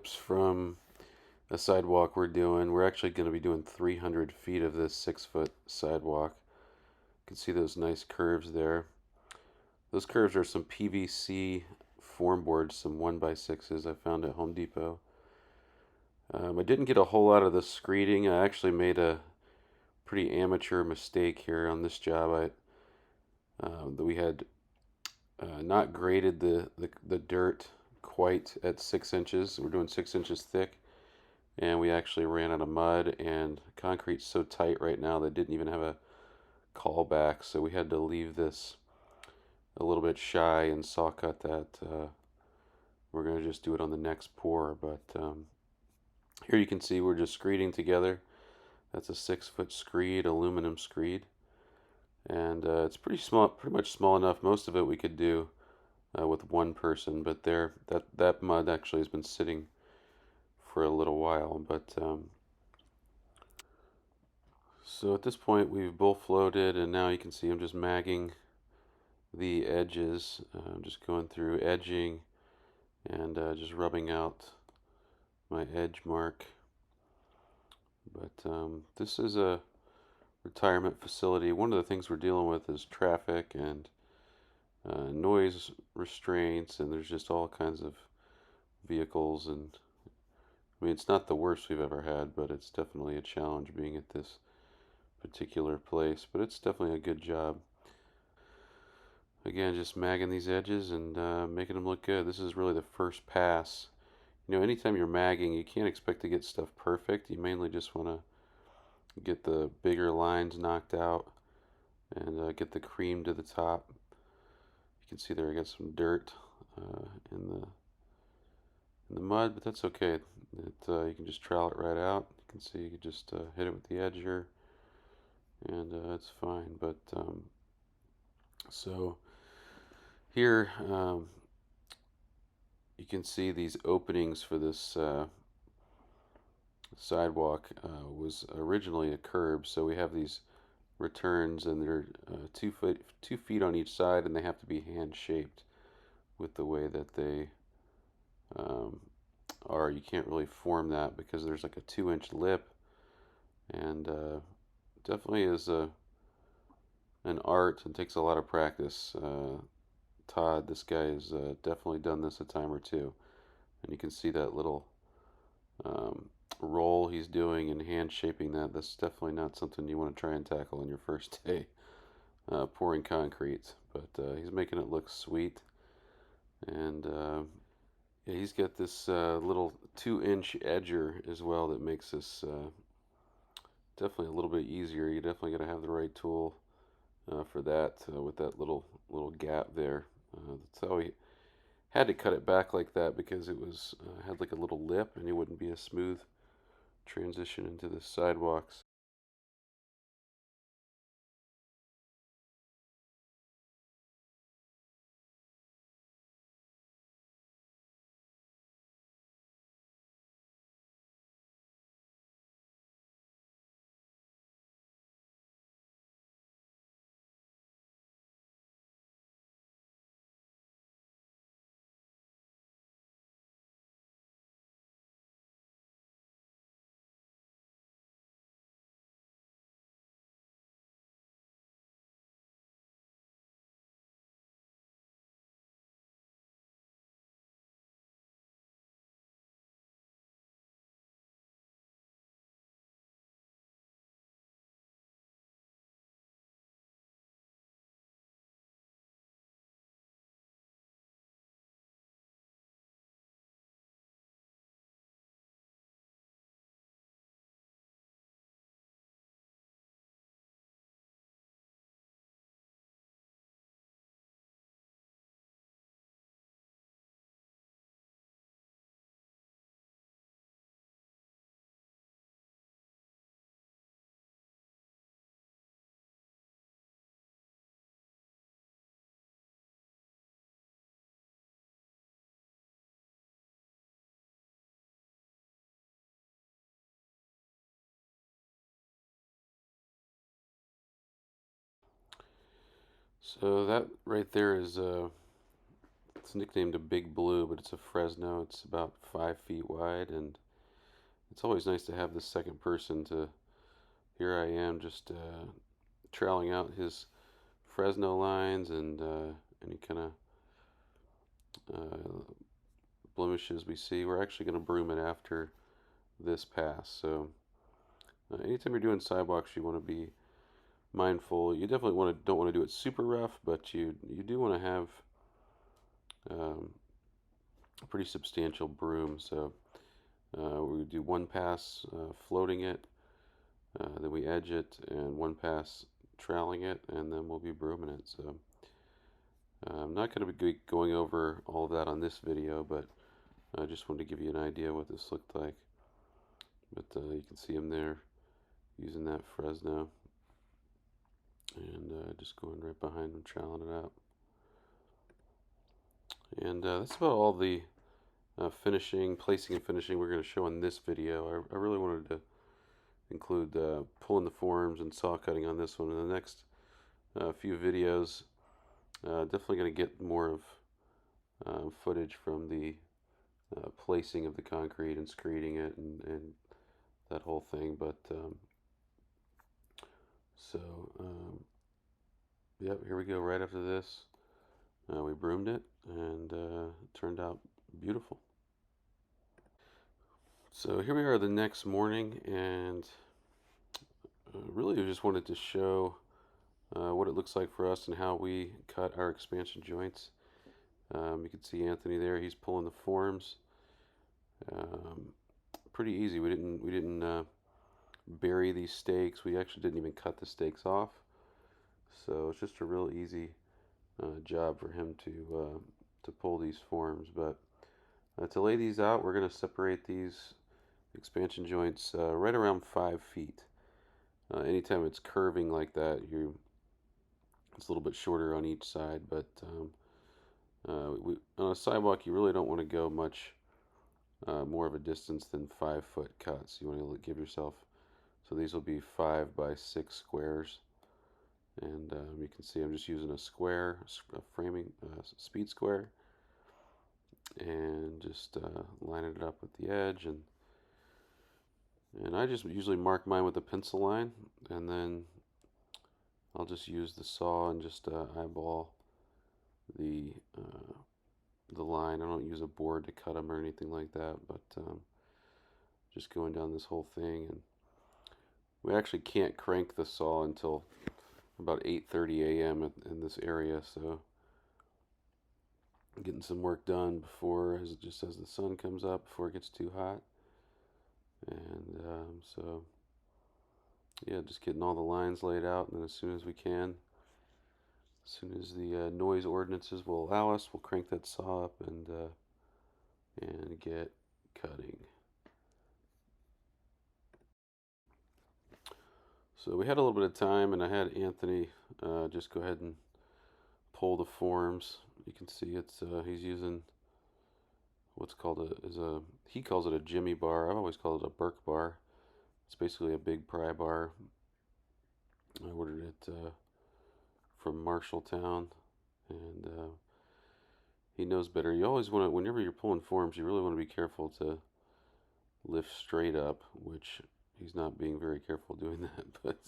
clips from a sidewalk we're doing. We're actually going to be doing 300 feet of this 6 foot sidewalk. You can see those nice curves there. Those curves are some PVC form boards, some 1x6s I found at Home Depot. I didn't get a whole lot of the screeding. I actually made a pretty amateur mistake here on this job. We had not graded the dirt quite at 6 inches. We're doing 6 inches thick, and we actually ran out of mud, and concrete's so tight right now they didn't even have a callback, so we had to leave this a little bit shy and saw cut that. We're going to just do it on the next pour, but here you can see we're just screeding together. That's a 6 foot screed, aluminum screed, and it's pretty small, pretty much small enough. Most of it we could do with one person, but that mud actually has been sitting for a little while. But so at this point we've bull floated, and now you can see I'm just magging the edges. I'm just going through edging and just rubbing out my edge mark. But this is a retirement facility. One of the things we're dealing with is traffic and noise restraints, and there's just all kinds of vehicles. And I mean, it's not the worst we've ever had, but it's definitely a challenge being at this particular place. But it's definitely a good job. Again, just magging these edges and making them look good. This is really the first pass. You know, anytime you're magging, you can't expect to get stuff perfect. You mainly just want to get the bigger lines knocked out and get the cream to the top. You can see there I got some dirt in the mud, but that's okay. You can just trowel it right out. You can see you can just hit it with the edger, and it's fine. But so here you can see these openings for this sidewalk was originally a curb, so we have these returns, and they're 2 feet on each side, and they have to be hand shaped with the way that they um, are. You can't really form that because there's like a 2 inch lip, and definitely is an art and takes a lot of practice. Todd, this guy has definitely done this a time or two, and you can see that little um, roll he's doing and hand shaping that. That's definitely not something you want to try and tackle on your first day pouring concrete, but he's making it look sweet. And yeah, he's got this little 2 inch edger as well that makes this definitely a little bit easier. You definitely got to have the right tool for that with that little gap there. That's how he had to cut it back like that because it was had like a little lip, and it wouldn't be a smooth transition into the sidewalks. So that right there is It's nicknamed a Big Blue, but it's a Fresno. It's about 5 feet wide, and it's always nice to have the second person to. Here I am, just troweling out his Fresno lines and any kind of uh, blemishes we see. We're actually going to broom it after this pass. So anytime you're doing sidewalks, you want to be mindful. You definitely don't want to do it super rough, but you do want to have um, a pretty substantial broom. So we do one pass floating it, then we edge it, and one pass troweling it, and then we'll be brooming it. So I'm not going to be going over all of that on this video, but I just wanted to give you an idea what this looked like. But you can see him there using that Fresno, and just going right behind him, troweling it out. And that's about all the placing and finishing we're going to show in this video. I really wanted to include pulling the forms and saw cutting on this one. In the next few videos, definitely going to get more of footage from the placing of the concrete and screeding it and that whole thing. But so yep, here we go. Right after this, we broomed it, and it turned out beautiful. So here we are the next morning, and really I just wanted to show what it looks like for us and how we cut our expansion joints. You can see Anthony there; he's pulling the forms. Pretty easy. We didn't bury these stakes. We actually didn't even cut the stakes off. So it's just a real easy job for him to pull these forms. But to lay these out, we're going to separate these expansion joints right around 5 feet. Anytime it's curving like that, it's a little bit shorter on each side. But on a sidewalk, you really don't want to go much more of a distance than 5 foot cuts. You want to give yourself, so these will be 5 by 6 squares. And you can see I'm just using a square, a framing speed square, and just lining it up with the edge. And I just usually mark mine with a pencil line, and then I'll just use the saw and just eyeball the line. I don't use a board to cut them or anything like that, but just going down this whole thing. And we actually can't crank the saw until about 8:30 a.m. in this area, so getting some work done before, just as the sun comes up, before it gets too hot. And so yeah, just getting all the lines laid out, and then as soon as we can, as soon as the noise ordinances will allow us, we'll crank that saw up and get cutting. So we had a little bit of time, and I had Anthony just go ahead and pull the forms. You can see he's using what's called he calls it a Jimmy bar. I've always called it a Burke bar. It's basically a big pry bar. I ordered it from Marshalltown, and he knows better. You always want to, whenever you're pulling forms, you really want to be careful to lift straight up, which he's not being very careful doing that, but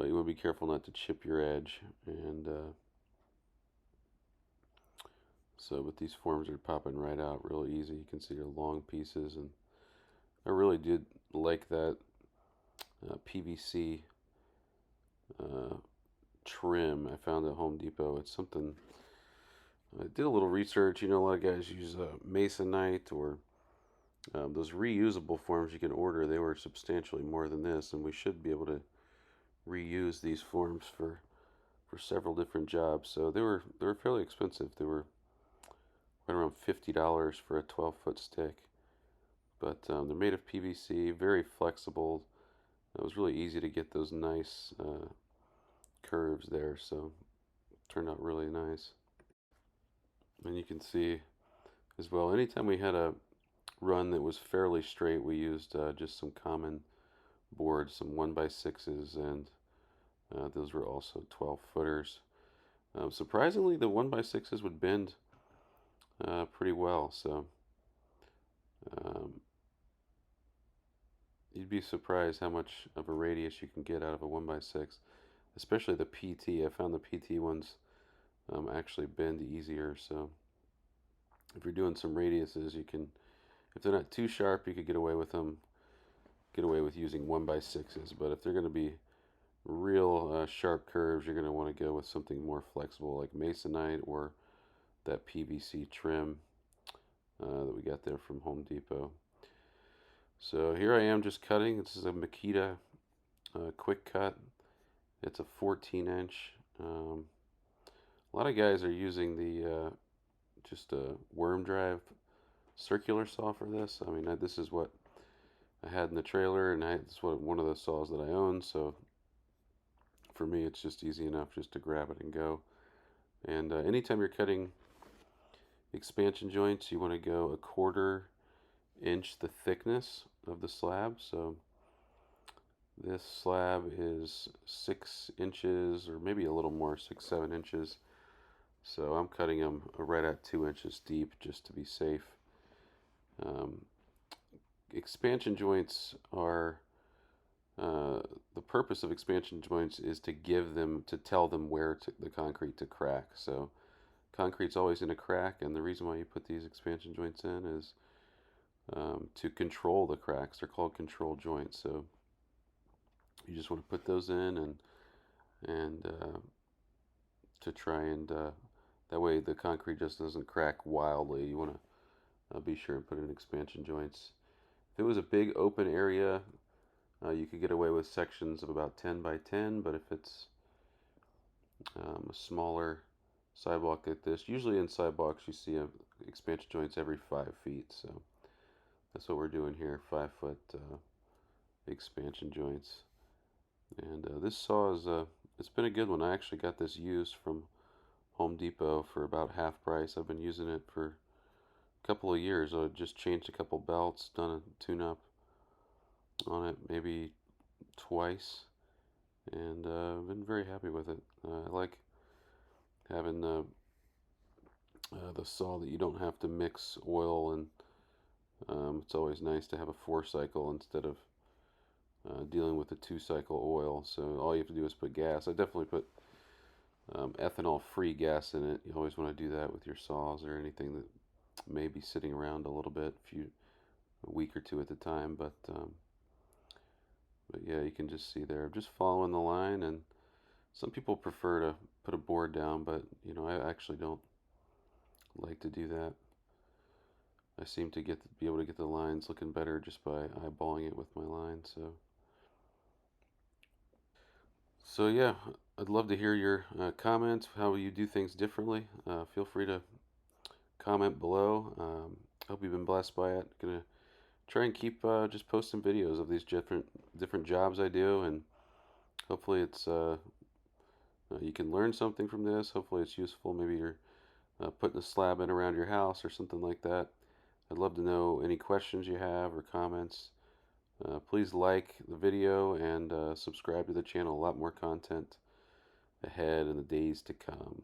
you want to be careful not to chip your edge. And but these forms are popping right out real easy. You can see they're long pieces, and I really did like that PVC trim I found at Home Depot. It's something, I did a little research. You know, a lot of guys use Masonite or those reusable forms you can order. They were substantially more than this, and we should be able to reuse these forms for several different jobs. So they were fairly expensive. They were right around $50 for a 12-foot stick, but they're made of PVC, very flexible. It was really easy to get those nice curves there, so it turned out really nice. And you can see as well, anytime we had a run that was fairly straight, we used just some common boards, some 1x6s, and those were also 12 footers. Surprisingly, the 1x6s would bend pretty well, so um, you'd be surprised how much of a radius you can get out of a 1x6, especially the PT. I found the PT ones actually bend easier, so if you're doing some radiuses, you can, if they're not too sharp, you could get away with them, get away with using 1x6s, but if they're going to be real sharp curves, you're going to want to go with something more flexible like masonite or that PVC trim that we got there from Home Depot. So here I am just cutting. This is a Makita quick cut. It's a 14 inch. A lot of guys are using the just a worm drive circular saw for this. I mean, this is what I had in the trailer, and this is one of the saws that I own. So for me, it's just easy enough just to grab it and go. And anytime you're cutting expansion joints, you want to go 1/4 inch the thickness of the slab. So this slab is 6 inches, or maybe a little more, 6, 7 inches. So I'm cutting them right at 2 inches deep just to be safe. Um, Expansion joints are the purpose of expansion joints is to tell them where the concrete to crack. So concrete's always going to crack, and the reason why you put these expansion joints in is to control the cracks. They're called control joints. So you just want to put those in and to try and that way the concrete just doesn't crack wildly. You want to be sure and put in expansion joints. If it was a big open area, you could get away with sections of about 10 by 10, but if it's a smaller sidewalk like this, usually in sidewalks you see expansion joints every 5 feet. So that's what we're doing here, 5 foot expansion joints. And this saw is it's been a good one. I actually got this used from Home Depot for about half price. I've been using it for a couple of years. I just changed a couple belts, done a tune-up on it maybe twice, and I've been very happy with it. I like having the saw that you don't have to mix oil, and it's always nice to have a 4 cycle instead of dealing with a 2 cycle oil. So all you have to do is put gas. I definitely put ethanol-free gas in it. You always want to do that with your saws or anything that may be sitting around a little bit, a week or two at a time. But yeah, you can just see there, just following the line. And some people prefer to put a board down, but I actually don't like to do that. I seem to be able to get the lines looking better just by eyeballing it with my line. So yeah, I'd love to hear your comments, how you do things differently. Feel free to comment below. Hope you've been blessed by it. Gonna try and keep just posting videos of these different jobs I do, and hopefully it's you can learn something from this. Hopefully it's useful. Maybe you're putting a slab in around your house or something like that. I'd love to know any questions you have or comments. Please like the video and subscribe to the channel. A lot more content ahead in the days to come.